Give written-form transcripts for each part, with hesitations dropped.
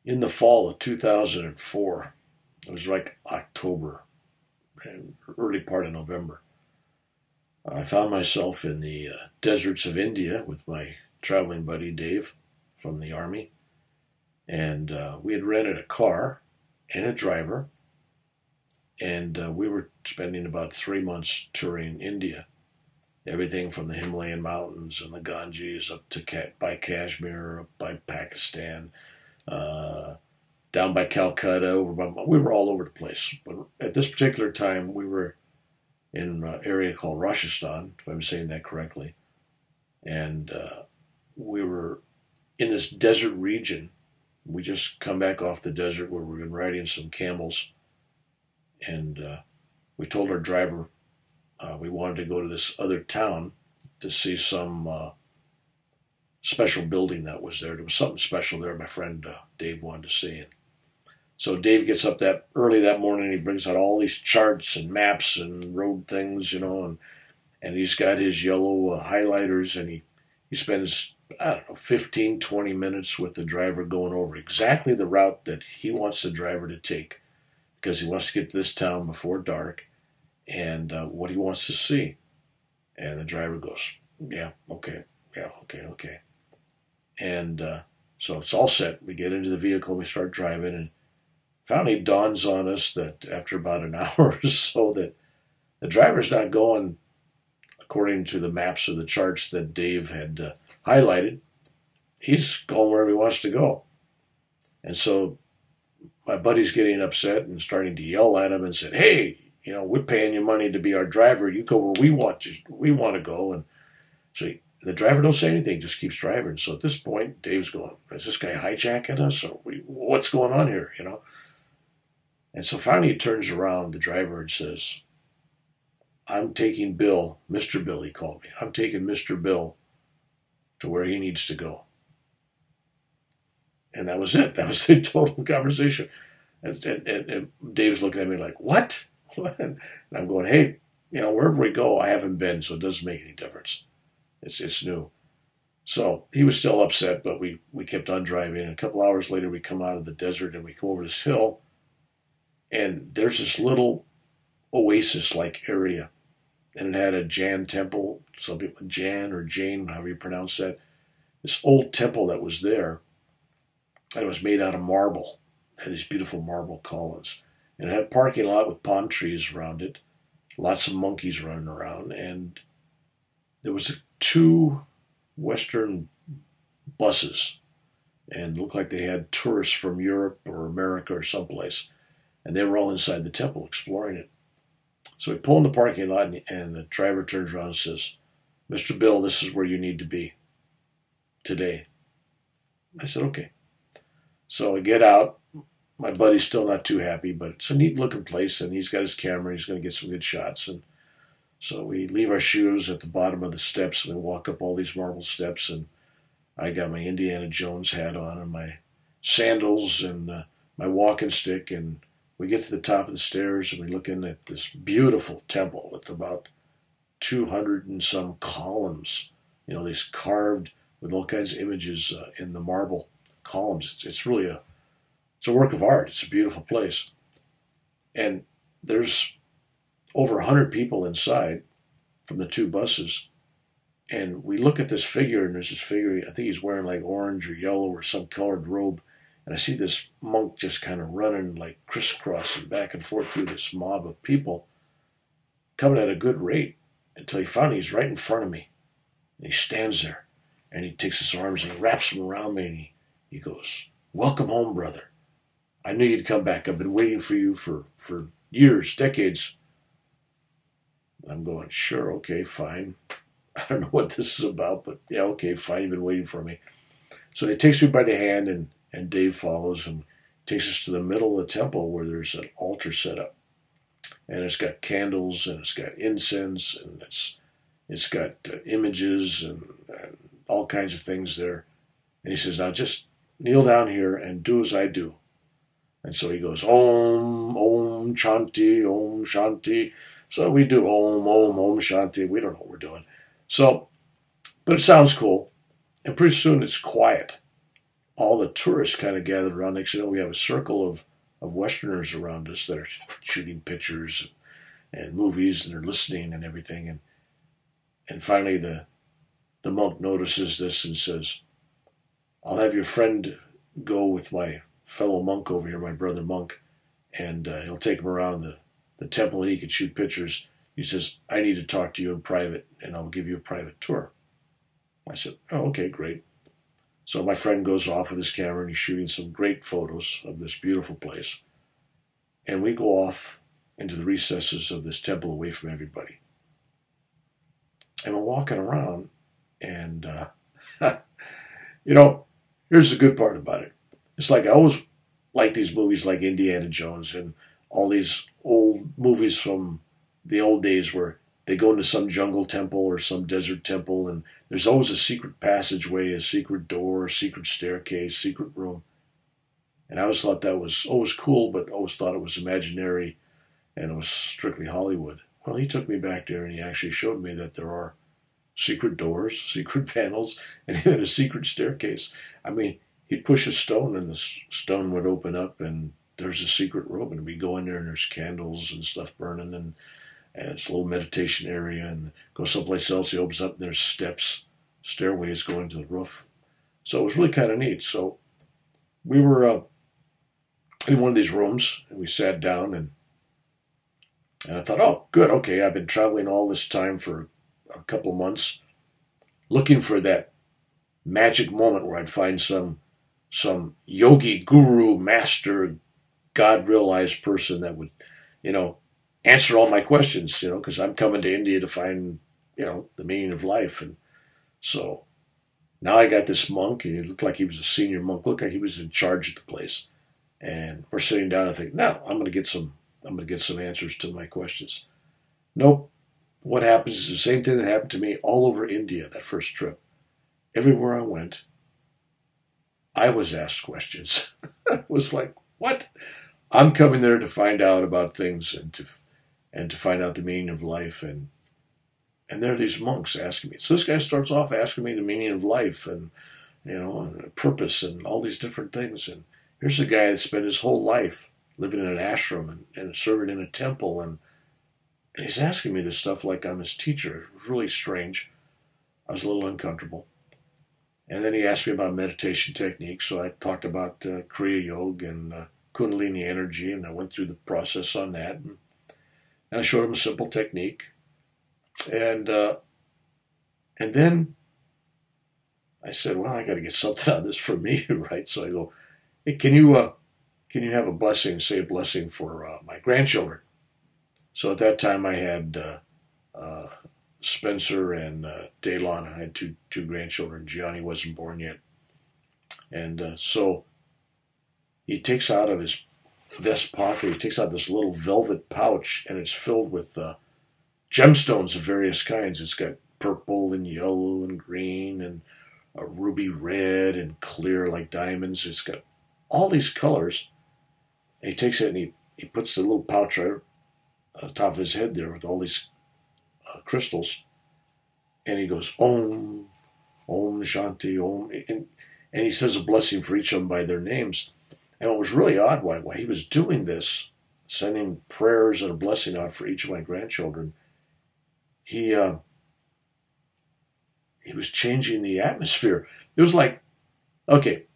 in the fall of 2004. It was like October and early part of November. I found myself in the deserts of India with my traveling buddy Dave from the Army. And we had rented a car and a driver. And we were spending about 3 months touring India. Everything from the Himalayan mountains and the Ganges up to by Kashmir, up by Pakistan, down by Calcutta. We were all over the place. But at this particular time, we were in an area called Rajasthan, if I'm saying that correctly. And we were in this desert region. We just come back off the desert where we've been riding some camels. And we told our driver we wanted to go to this other town to see some special building that was there. There was something special there my friend Dave wanted to see. And so Dave gets up that early that morning. He brings out all these charts and maps and road things, and he's got his yellow highlighters, and he spends, I don't know, 15, 20 minutes with the driver going over exactly the route that he wants the driver to take because he wants to get to this town before dark and what he wants to see. And the driver goes, yeah, okay. And so it's all set. We get into the vehicle, we start driving, and finally it dawns on us that after about an hour or so that the driver's not going according to the maps or the charts that Dave had highlighted. He's going wherever he wants to go. And so my buddy's getting upset and starting to yell at him and said, hey, we're paying you money to be our driver. You go where we want to go. And so the driver don't say anything, just keeps driving. So at this point, Dave's going, is this guy hijacking us? Or what's going on here, And so finally he turns around, the driver, and says, I'm taking Bill, Mr. Bill, he called me. I'm taking Mr. Bill to where he needs to go. And that was it. That was the total conversation. And Dave's looking at me like, what? And I'm going, hey, wherever we go, I haven't been, so it doesn't make any difference. It's new. So he was still upset, but we kept on driving. And a couple hours later, we come out of the desert and we come over this hill. And there's this little oasis-like area. And it had a Jain Temple, some people, Jan or Jane, however you pronounce that. This old temple that was there. And it was made out of marble. It had these beautiful marble columns. And it had a parking lot with palm trees around it. Lots of monkeys running around. And there was 2 Western buses. And it looked like they had tourists from Europe or America or someplace. And they were all inside the temple exploring it. So we pull in the parking lot and the driver turns around and says, Mr. Bill, this is where you need to be today. I said, okay. So I get out. My buddy's still not too happy, but it's a neat looking place, and he's got his camera. He's going to get some good shots. And so we leave our shoes at the bottom of the steps, and we walk up all these marble steps, and I got my Indiana Jones hat on and my sandals and my walking stick, and we get to the top of the stairs, and we look in at this beautiful temple with about 200 and some columns, these carved with all kinds of images in the marble columns. It's really it's a work of art. It's a beautiful place. And there's over 100 people inside from the 2 buses. And we look at this figure, and there's this figure, I think he's wearing like orange or yellow or some colored robe. And I see this monk just kind of running like crisscrossing back and forth through this mob of people, coming at a good rate until he finally he's right in front of me. And he stands there, and he takes his arms and he wraps them around me, and he goes, welcome home, brother. I knew you'd come back. I've been waiting for you for years, decades. I'm going, sure, okay, fine. I don't know what this is about, but yeah, okay, fine, you've been waiting for me. So he takes me by the hand, and Dave follows and takes us to the middle of the temple where there's an altar set up. And it's got candles, and it's got incense, and it's got images and all kinds of things there. And he says, now just kneel down here and do as I do. And so he goes, Om, Om, Shanti, Om, Shanti. So we do Om, Om, Om, Shanti. We don't know what we're doing. So, but it sounds cool. And pretty soon it's quiet all the tourists kind of gathered around. Next thing you know, we have a circle of Westerners around us that are shooting pictures and movies, and they're listening and everything. And finally, the monk notices this and says, "I'll have your friend go with my fellow monk over here, my brother monk, and he'll take him around the temple and he can shoot pictures." He says, "I need to talk to you in private, and I'll give you a private tour." I said, "Oh, okay, great." So my friend goes off with his camera, and he's shooting some great photos of this beautiful place. And we go off into the recesses of this temple away from everybody. And we're walking around, and, here's the good part about it. It's like I always like these movies like Indiana Jones and all these old movies from the old days where they go into some jungle temple or some desert temple, and there's always a secret passageway, a secret door, a secret staircase, secret room. And I always thought that was always cool, but always thought it was imaginary and it was strictly Hollywood. Well, he took me back there and he actually showed me that there are secret doors, secret panels, and even a secret staircase. I mean, he'd push a stone and the stone would open up and there's a secret room, and we go in there and there's candles and stuff burning, and it's a little meditation area, and go someplace else, he opens up and there's steps, stairways going to the roof. So it was really kind of neat. So we were in one of these rooms, and we sat down, and I thought, oh, good, okay, I've been traveling all this time for a couple of months, looking for that magic moment where I'd find some yogi, guru, master, God-realized person that would, answer all my questions, because I'm coming to India to find, the meaning of life. And so now I got this monk, and he looked like he was a senior monk, looked like he was in charge of the place. And we're sitting down and I think, now I'm going to get some answers to my questions. Nope. What happens is the same thing that happened to me all over India that first trip. Everywhere I went, I was asked questions. I was like, what? I'm coming there to find out about things and to find out the meaning of life. And there are these monks asking me. So this guy starts off asking me the meaning of life and, and purpose and all these different things. And here's a guy that spent his whole life living in an ashram and serving in a temple. And he's asking me this stuff like I'm his teacher. It was really strange. I was a little uncomfortable. And then he asked me about meditation techniques. So I talked about Kriya Yoga and Kundalini energy, and I went through the process on that. And I showed him a simple technique. And then I said, well, I got to get something out of this for me, right? So I go, hey, can you have a blessing, say a blessing for my grandchildren? So at that time I had Spencer and Daylon. I had two grandchildren. Gianni wasn't born yet. And so he takes out of his vest pocket, he takes out this little velvet pouch, and it's filled with gemstones of various kinds. It's got purple and yellow and green and a ruby red and clear like diamonds. It's got all these colors. And he takes it and he puts the little pouch right on the top of his head there with all these crystals. And he goes, Om, Om Shanti, Om. And he says a blessing for each of them by their names. And it was really odd while he was doing this, sending prayers and a blessing out for each of my grandchildren, he was changing the atmosphere. It was like, okay,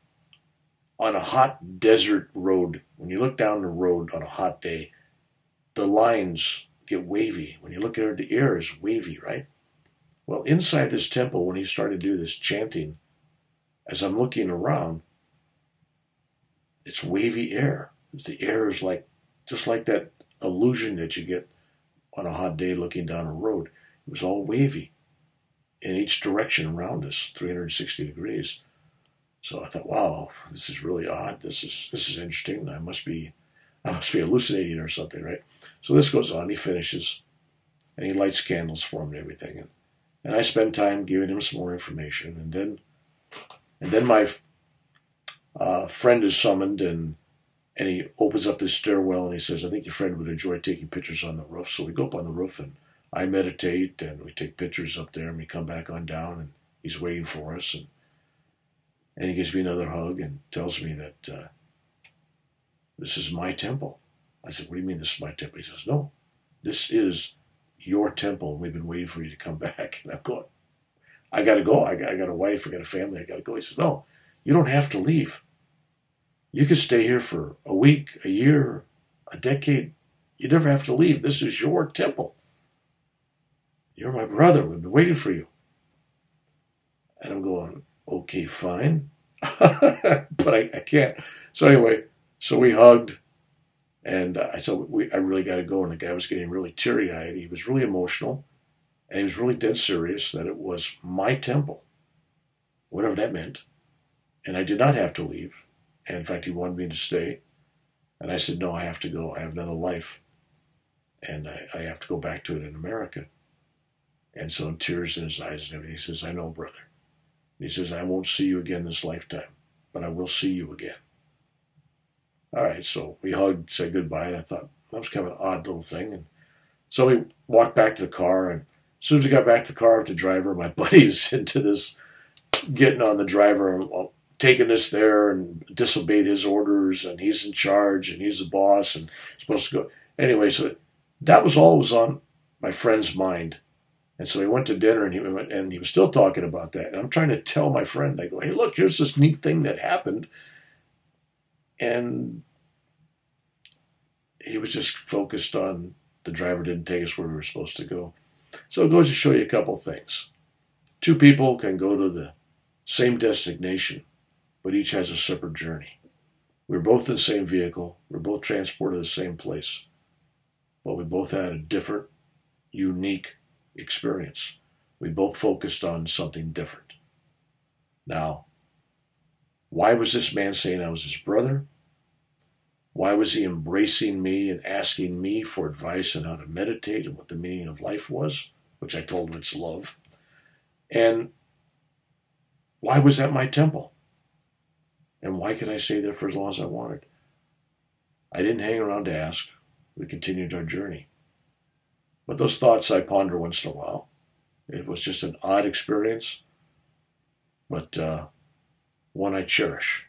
on a hot desert road, when you look down the road on a hot day, the lines get wavy. When you look at it, the air is wavy, right? Well, inside this temple, when he started to do this chanting, as I'm looking around, it's wavy air. The air is like, just like that illusion that you get on a hot day looking down a road. It was all wavy in each direction around us, 360 degrees. So I thought, wow, this is really odd. This is interesting. I must be hallucinating or something, right? So this goes on. He finishes, and he lights candles for him and everything. And I spend time giving him some more information. And then my friend is summoned, and he opens up this stairwell, and he says, I think your friend would enjoy taking pictures on the roof. So we go up on the roof, and I meditate, and we take pictures up there, and we come back on down, and he's waiting for us. And he gives me another hug and tells me that this is my temple. I said, what do you mean this is my temple? He says, no, this is your temple. We've been waiting for you to come back. And I'm going, I got to go. I got a wife. I got a family. I got to go. He says, no, you don't have to leave. You can stay here for a week, a year, a decade. You never have to leave. This is your temple. You're my brother. We've been waiting for you. And I'm going, okay, fine. But I can't. So anyway, so we hugged. And I said, I really got to go. And the guy was getting really teary-eyed. He was really emotional. And he was really dead serious that it was my temple, whatever that meant. And I did not have to leave. And in fact, he wanted me to stay. And I said, no, I have to go. I have another life. And I have to go back to it in America. And so tears in his eyes and everything. He says, I know, brother. And he says, I won't see you again this lifetime, but I will see you again. All right, so we hugged, said goodbye, and I thought, that was kind of an odd little thing. And so we walked back to the car, and as soon as we got back to the car with the driver, my buddy's into this, getting on the driver and taking us there and disobeyed his orders, and he's in charge, and he's the boss, and supposed to go. Anyway, so that was all was on my friend's mind. And so we went to dinner, and he was still talking about that. And I'm trying to tell my friend, I go, hey, look, here's this neat thing that happened. And he was just focused on the driver didn't take us where we were supposed to go. So it goes to show you a couple things. Two people can go to the same destination, but each has a separate journey. We're both in the same vehicle. We're both transported to the same place. But we both had a different, unique experience. We both focused on something different. Now, why was this man saying I was his brother? Why was he embracing me and asking me for advice on how to meditate and what the meaning of life was, which I told him it's love? And why was that my temple? And why could I stay there for as long as I wanted? I didn't hang around to ask. We continued our journey. But those thoughts I ponder once in a while. It was just an odd experience, but one I cherish.